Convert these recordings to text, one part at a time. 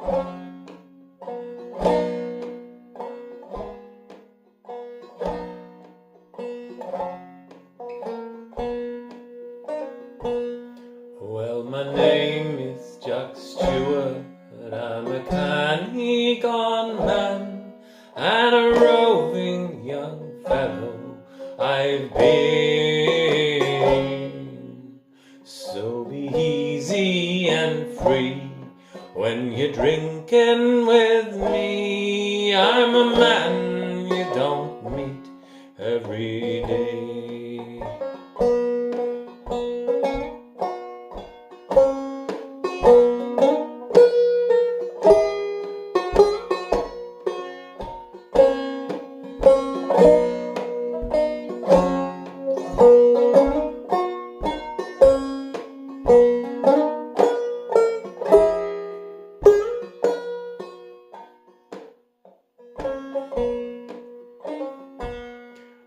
Well, my name is Jack Stewart, I'm a mechanic on man, and a roving young fellow I've been. So be easy and free when you're drinking with me. I'm a man you don't meet every day.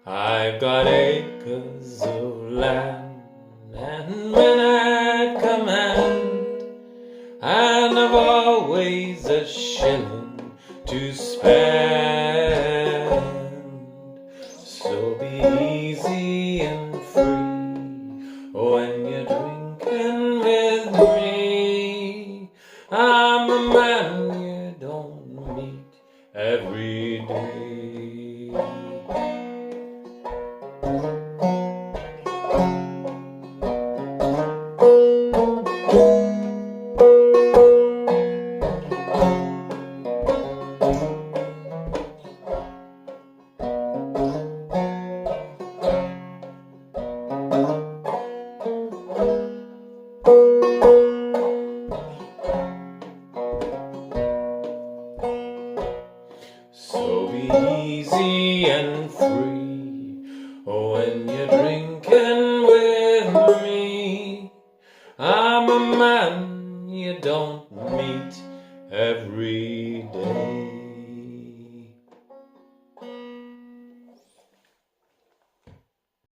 I've got acres of land and men at command, and I've always a shilling to spend. So be easy and free when you're drinking with me. I'm a man you don't meet every day. So be easy and free when you're drinking with me. I'm a man you don't meet every day.